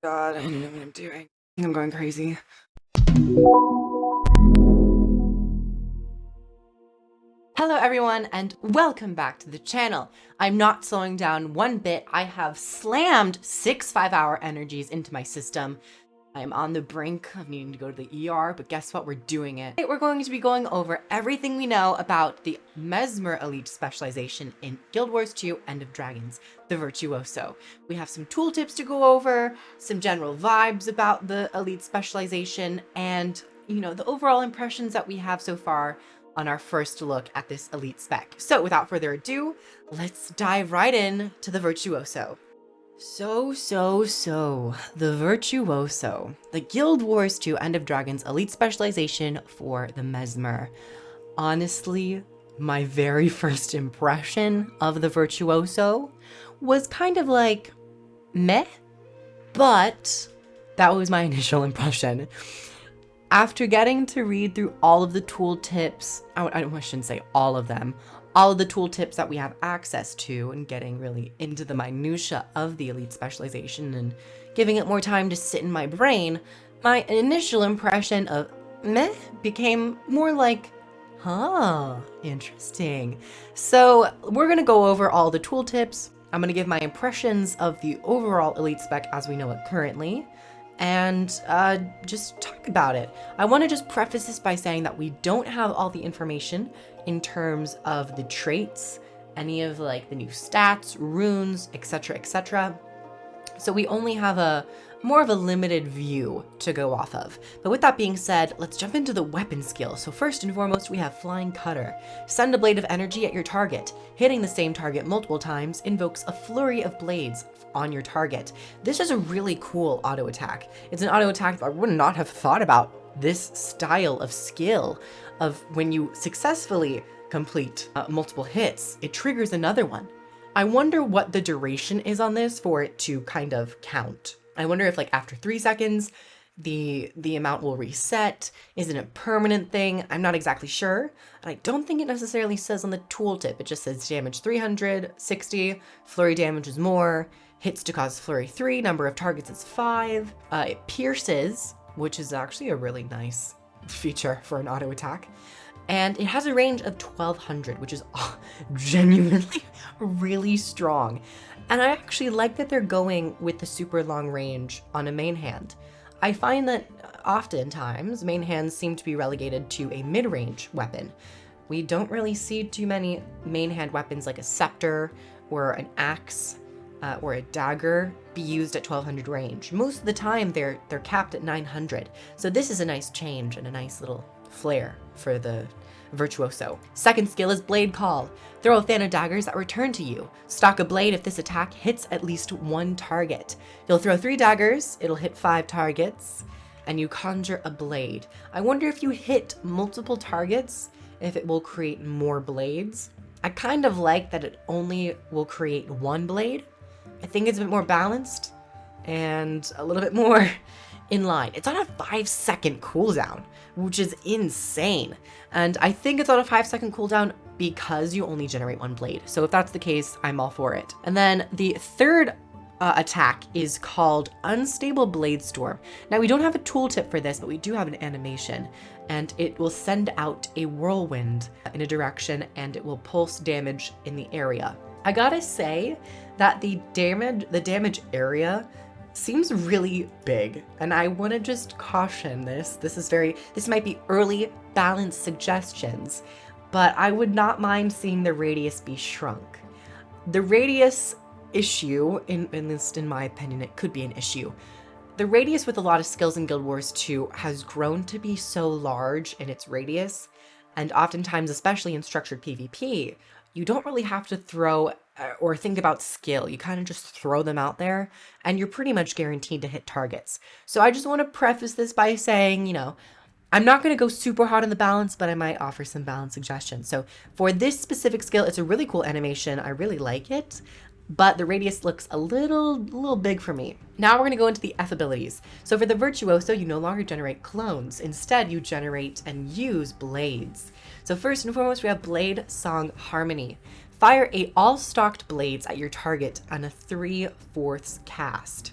God, I don't know what I'm doing. I think I'm going crazy. Hello everyone and welcome back to the channel. I'm not slowing down one bit. I have slammed 6 5-hour energies into my system. I am on the brink of needing to go to the ER, but guess what? We're doing it. We're going to be going over everything we know about the Mesmer elite specialization in Guild Wars 2 End of Dragons, the Virtuoso. We have some tooltips to go over, some general vibes about the elite specialization, and the overall impressions that we have so far on our first look at this elite spec. So without further ado, let's dive right in to the Virtuoso. The Virtuoso, the Guild Wars 2 End of Dragons elite specialization for the Mesmer. Honestly, my very first impression of the Virtuoso was kind of like, meh, but that was my initial impression. After getting to read through all of the tooltips, I shouldn't say all of them, all of the tooltips that we have access to, and getting really into the minutia of the elite specialization and giving it more time to sit in my brain, my initial impression of meh became more like, interesting. So we're gonna go over all the tooltips. I'm gonna give my impressions of the overall elite spec as we know it currently, and just talk about it. I want to just preface this by saying that we don't have all the information in terms of the traits, any of like the new stats, runes, etc., etc. So we only have more of a limited view to go off of. But with that being said, let's jump into the weapon skill. So first and foremost, we have Flying Cutter. Send a blade of energy at your target. Hitting the same target multiple times invokes a flurry of blades on your target. This is a really cool auto attack. It's an auto attack that I would not have thought about this style of skill of when you successfully complete multiple hits, it triggers another one. I wonder what the duration is on this for it to kind of count. I wonder if like after 3 seconds, the amount will reset. Is it a permanent thing? I'm not exactly sure. And I don't think it necessarily says on the tooltip. It just says damage 360, flurry damage is more, hits to cause flurry 3, number of targets is 5. It pierces, which is actually a really nice feature for an auto attack. And it has a range of 1200, which is genuinely really strong. And I actually like that they're going with the super long range on a main hand. I find that oftentimes main hands seem to be relegated to a mid-range weapon. We don't really see too many main hand weapons like a scepter or an axe or a dagger be used at 1200 range. Most of the time they're capped at 900. So this is a nice change and a nice little flair for the Virtuoso. Second skill is Blade Call. Throw a fan of daggers that return to you. Stock a blade if this attack hits at least one target. You'll throw 3 daggers, it'll hit 5 targets, and you conjure a blade. I wonder if you hit multiple targets, if it will create more blades. I kind of like that it only will create one blade. I think it's a bit more balanced and a little bit more in line. It's on a 5-second cooldown, which is insane. And I think it's on a 5-second cooldown because you only generate one blade. So if that's the case, I'm all for it. And then the third attack is called Unstable Blade Storm. Now we don't have a tooltip for this, but we do have an animation, and it will send out a whirlwind in a direction and it will pulse damage in the area. I gotta say that the damage area seems really big, and I want to just caution this. This might be early balance suggestions, but I would not mind seeing the radius be shrunk. The radius issue, in my opinion, it could be an issue. The radius with a lot of skills in Guild Wars 2 has grown to be so large in its radius, and oftentimes, especially in structured PvP, you don't really have to throw or think about skill. You kind of just throw them out there and you're pretty much guaranteed to hit targets. So I just want to preface this by saying, I'm not going to go super hard on the balance, but I might offer some balance suggestions. So for this specific skill, it's a really cool animation. I really like it, but the radius looks a little big for me. Now we're going to go into the F abilities. So for the Virtuoso, you no longer generate clones. Instead, you generate and use blades. So first and foremost, we have Blade Song Harmony. Fire 8 all stocked blades at your target on a 3/4 cast.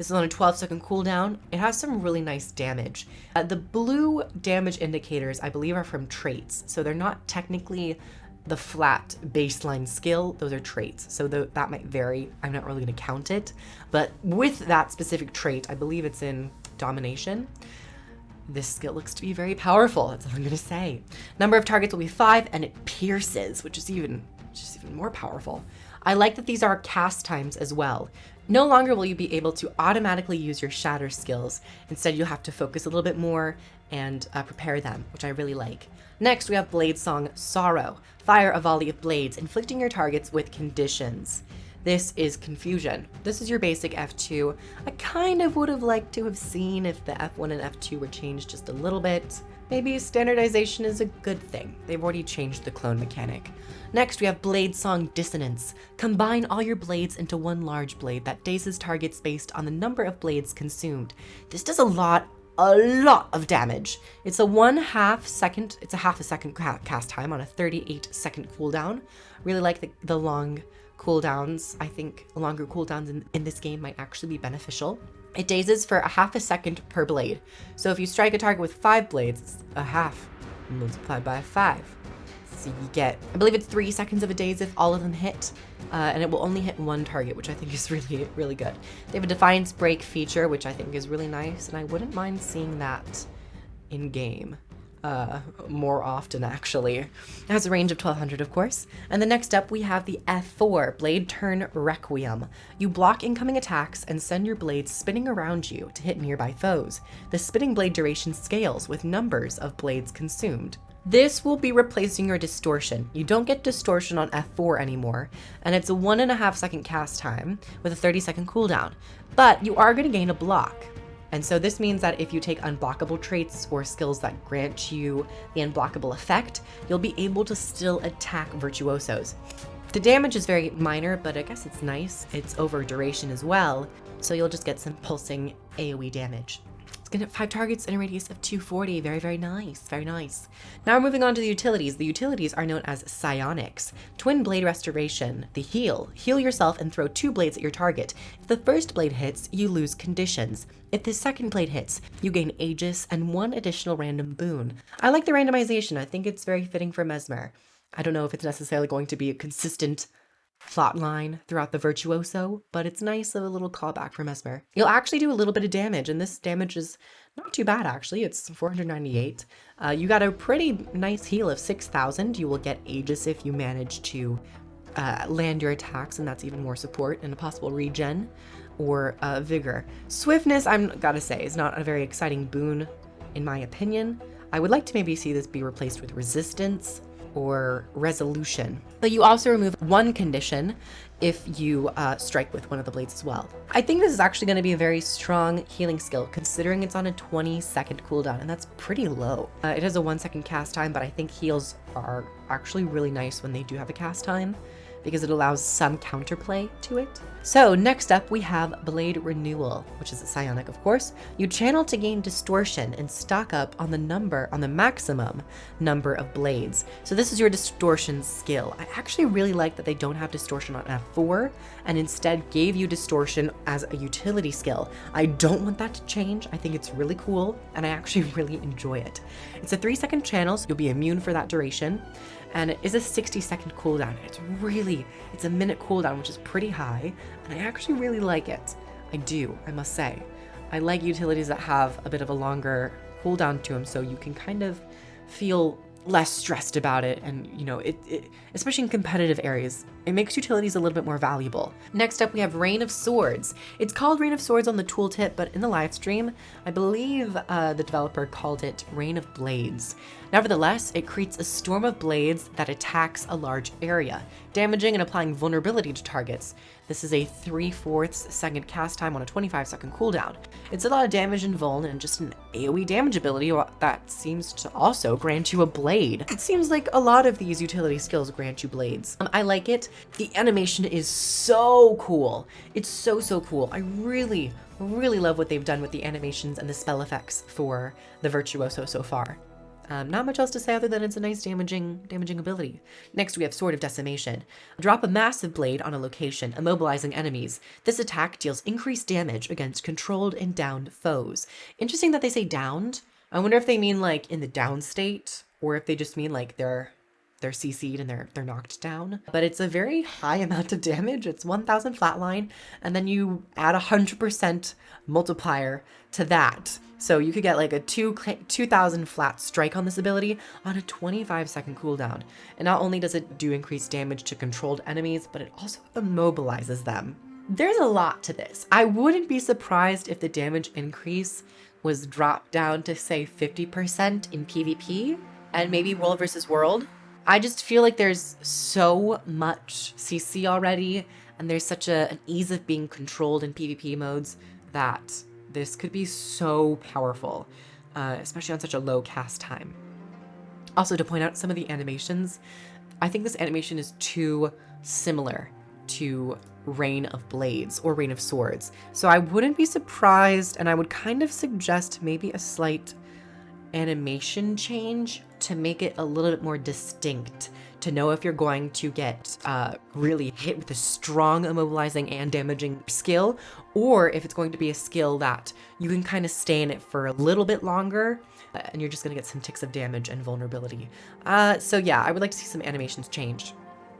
This is on a 12-second cooldown. It has some really nice damage. The blue damage indicators, I believe, are from traits. So they're not technically the flat baseline skill. Those are traits. So that might vary. I'm not really going to count it. But with that specific trait, I believe it's in domination. This skill looks to be very powerful. That's all I'm going to say. Number of targets will be 5, and it pierces, which is even more powerful. I like that these are cast times as well. No longer will you be able to automatically use your shatter skills. Instead, you'll have to focus a little bit more and prepare them, which I really like. Next, we have Bladesong Sorrow. Fire a volley of blades, inflicting your targets with conditions. This is Confusion. This is your basic F2. I kind of would have liked to have seen if the F1 and F2 were changed just a little bit. Maybe standardization is a good thing. They've already changed the clone mechanic. Next, we have Bladesong Dissonance. Combine all your blades into one large blade that dazes targets based on the number of blades consumed. This does a lot of damage. It's a half a second cast time on a 38-second cooldown. Really like the long cooldowns. I think longer cooldowns in this game might actually be beneficial. It dazes for a half a second per blade. So if you strike a target with 5 blades, it's a half multiplied by 5. So you get, I believe it's 3 seconds of a daze if all of them hit, and it will only hit one target, which I think is really, really good. They have a Defiance Break feature, which I think is really nice, and I wouldn't mind seeing that in game more often, actually. It has a range of 1200, of course. And the next up, we have the F4, Blade Turn Requiem. You block incoming attacks and send your blades spinning around you to hit nearby foes. The spinning blade duration scales with numbers of blades consumed. This will be replacing your distortion. You don't get distortion on F4 anymore, and it's a 1.5 second cast time with a 30-second cooldown, but you are going to gain a block. And so this means that if you take unblockable traits or skills that grant you the unblockable effect, you'll be able to still attack Virtuosos. The damage is very minor, but I guess it's nice. It's over duration as well, so you'll just get some pulsing AoE damage. It's gonna have 5 targets in a radius of 240. Very, very nice. Very nice. Now we're moving on to the utilities. The utilities are known as psionics. Twin Blade Restoration. The heal. Heal yourself and throw 2 blades at your target. If the first blade hits, you lose conditions. If the second blade hits, you gain Aegis and 1 additional random boon. I like the randomization. I think it's very fitting for Mesmer. I don't know if it's necessarily going to be a consistent plot line throughout the Virtuoso, but it's nice of a little callback for Mesmer. You'll actually do a little bit of damage, and this damage is not too bad, actually. It's 498. You got a pretty nice heal of 6,000. You will get Aegis if you manage to land your attacks, and that's even more support and a possible regen or Vigor. Swiftness, I'm gotta say, is not a very exciting boon, in my opinion. I would like to maybe see this be replaced with Resistance or Resolution. But you also remove 1 condition if you strike with one of the blades as well. I think this is actually going to be a very strong healing skill, considering it's on a 20-second cooldown, and that's pretty low. It has a 1-second cast time, but I think heals are actually really nice when they do have a cast time, because it allows some counterplay to it. So next up we have Blade Renewal, which is a psionic, of course. You channel to gain distortion and stock up on the maximum number of blades. So this is your distortion skill. I actually really like that they don't have distortion on F4 and instead gave you distortion as a utility skill. I don't want that to change. I think it's really cool and I actually really enjoy it. It's a 3-second channel, so you'll be immune for that duration. And it is a 60-second cooldown. It's a minute cooldown, which is pretty high, and I actually really like it. I do, I must say. I like utilities that have a bit of a longer cooldown to them, so you can kind of feel less stressed about it, and you know, especially in competitive areas, it makes utilities a little bit more valuable. Next up, we have Rain of Swords. It's called Rain of Swords on the tooltip, but in the live stream, I believe the developer called it Rain of Blades. Nevertheless, it creates a storm of blades that attacks a large area, damaging and applying vulnerability to targets. This is a 3/4 second cast time on a 25-second cooldown. It's a lot of damage and vuln and just an AoE damage ability that seems to also grant you a blade. It seems like a lot of these utility skills grant you blades. I like it. The animation is so cool. It's so cool. I really love what they've done with the animations and the spell effects for the Virtuoso so far. Not much else to say other than it's a nice damaging ability. Next, we have Sword of Decimation. Drop a massive blade on a location, immobilizing enemies. This attack deals increased damage against controlled and downed foes. Interesting that they say downed. I wonder if they mean like in the down state, or if they just mean like they're CC'd and they're knocked down. But it's a very high amount of damage. It's 1000 flatline, and then you add 100% multiplier to that. So you could get like a 2000 flat strike on this ability on a 25-second cooldown. And not only does it do increased damage to controlled enemies, but it also immobilizes them. There's a lot to this. I wouldn't be surprised if the damage increase was dropped down to say 50% in PvP and maybe world versus world. I just feel like there's so much CC already, and there's such an ease of being controlled in PvP modes that this could be so powerful, especially on such a low cast time. Also, to point out some of the animations, I think this animation is too similar to Rain of Blades or Rain of Swords. So I wouldn't be surprised, and I would kind of suggest maybe a slight animation change to make it a little bit more distinct, to know if you're going to get really hit with a strong immobilizing and damaging skill, or if it's going to be a skill that you can kind of stay in it for a little bit longer, and you're just going to get some ticks of damage and vulnerability. So yeah, I would like to see some animations changed.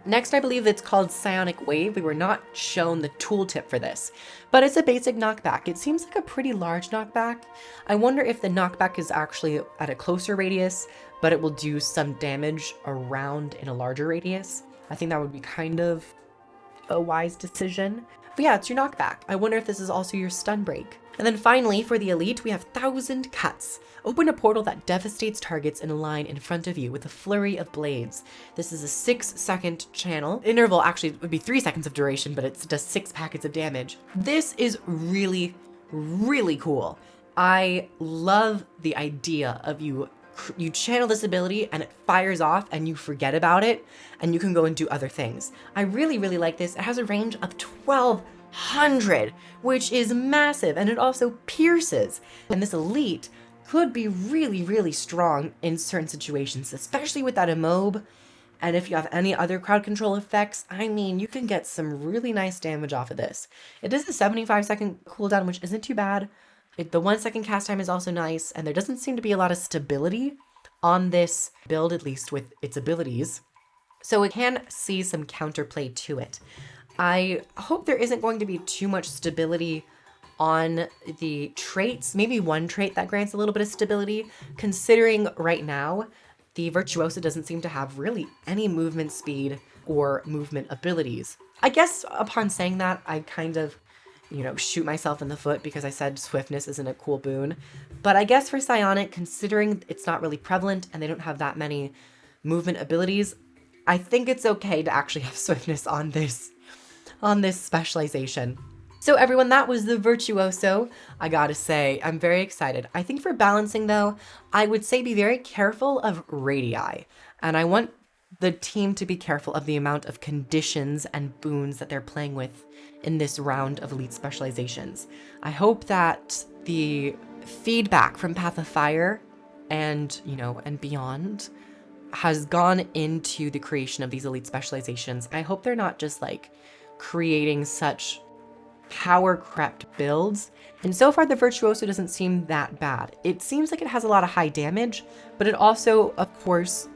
Next, I believe it's called Psionic Wave. We were not shown the tooltip for this, but it's a basic knockback. It seems like a pretty large knockback. I wonder if the knockback is actually at a closer radius, but it will do some damage around in a larger radius. I think that would be kind of a wise decision. But yeah, it's your knockback. I wonder if this is also your stun break. And then finally, for the elite, we have 1000 Cuts. Open a portal that devastates targets in a line in front of you with a flurry of blades. This is a 6-second channel. Interval actually would be 3 seconds of duration, but it does 6 packets of damage. This is really, really cool. I love the idea of you channel this ability and it fires off and you forget about it and you can go and do other things. I really, really like this. It has a range of 1200, which is massive, and it also pierces. And this elite could be really, really strong in certain situations, especially with that immob. And if you have any other crowd control effects, I mean, you can get some really nice damage off of this. It does a 75-second cooldown, which isn't too bad. The 1 second cast time is also nice, and there doesn't seem to be a lot of stability on this build, at least with its abilities. So we can see some counterplay to it. I hope there isn't going to be too much stability on the traits, maybe one trait that grants a little bit of stability, considering right now the Virtuoso doesn't seem to have really any movement speed or movement abilities. I guess upon saying that, I kind of shoot myself in the foot because I said swiftness isn't a cool boon. But I guess for Psionic, considering it's not really prevalent and they don't have that many movement abilities, I think it's okay to actually have swiftness on this specialization. So everyone, that was the Virtuoso. I gotta say, I'm very excited. I think for balancing though, I would say be very careful of radii. And I want the team to be careful of the amount of conditions and boons that they're playing with in this round of elite specializations. I hope that the feedback from Path of Fire and beyond has gone into the creation of these elite specializations. I hope they're not just like creating such power crept builds. And so far the Virtuoso doesn't seem that bad. It seems like it has a lot of high damage, but it also, of course,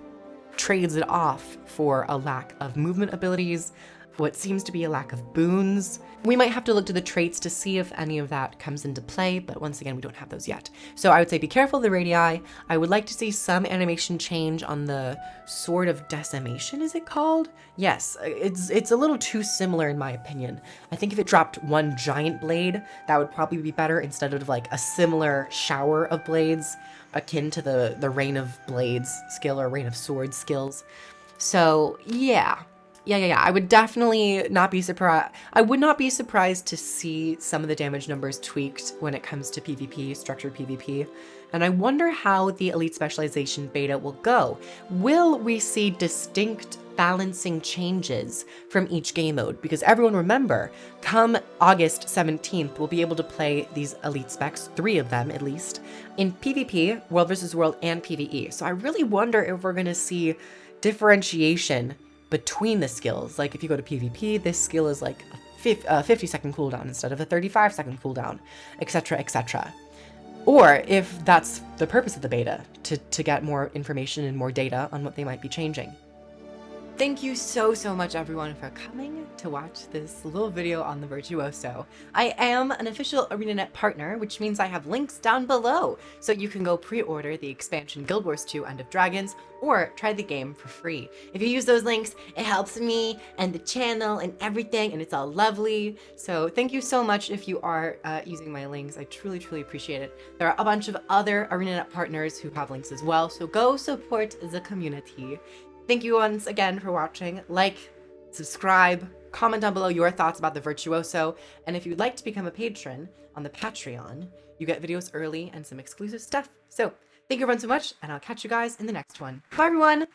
trades it off for a lack of movement abilities, what seems to be a lack of boons. We might have to look to the traits to see if any of that comes into play, but once again, we don't have those yet. So I would say be careful of the radii. I would like to see some animation change on the Sword of Decimation, is it called? Yes, it's a little too similar in my opinion. I think if it dropped one giant blade, that would probably be better instead of like a similar shower of blades akin to the Rain of Blades skill or Rain of Swords skills. So yeah. Yeah. I would definitely not be surprised. I would not be surprised to see some of the damage numbers tweaked when it comes to PvP, structured PvP. And I wonder how the Elite Specialization beta will go. Will we see distinct balancing changes from each game mode? Because everyone remember, come August 17th, we'll be able to play these Elite Specs, 3 of them at least, in PvP, World vs. World, and PvE. So I really wonder if we're gonna see differentiation between the skills. Like if you go to PvP, this skill is like a 50-second cooldown instead of a 35-second cooldown, etc., etc. Or if that's the purpose of the beta, to get more information and more data on what they might be changing. Thank you so much everyone for coming to watch this little video on the Virtuoso. I am an official ArenaNet partner, which means I have links down below, so you can go pre-order the expansion Guild Wars 2 End of Dragons, or try the game for free. If you use those links, it helps me and the channel and everything, and it's all lovely. So thank you so much if you are using my links. I truly appreciate it. There are a bunch of other ArenaNet partners who have links as well, so go support the community. Thank you once again for watching. Like, subscribe, comment down below your thoughts about the Virtuoso, and if you'd like to become a patron on the Patreon, you get videos early and some exclusive stuff. So, thank you everyone so much, and I'll catch you guys in the next one. Bye everyone!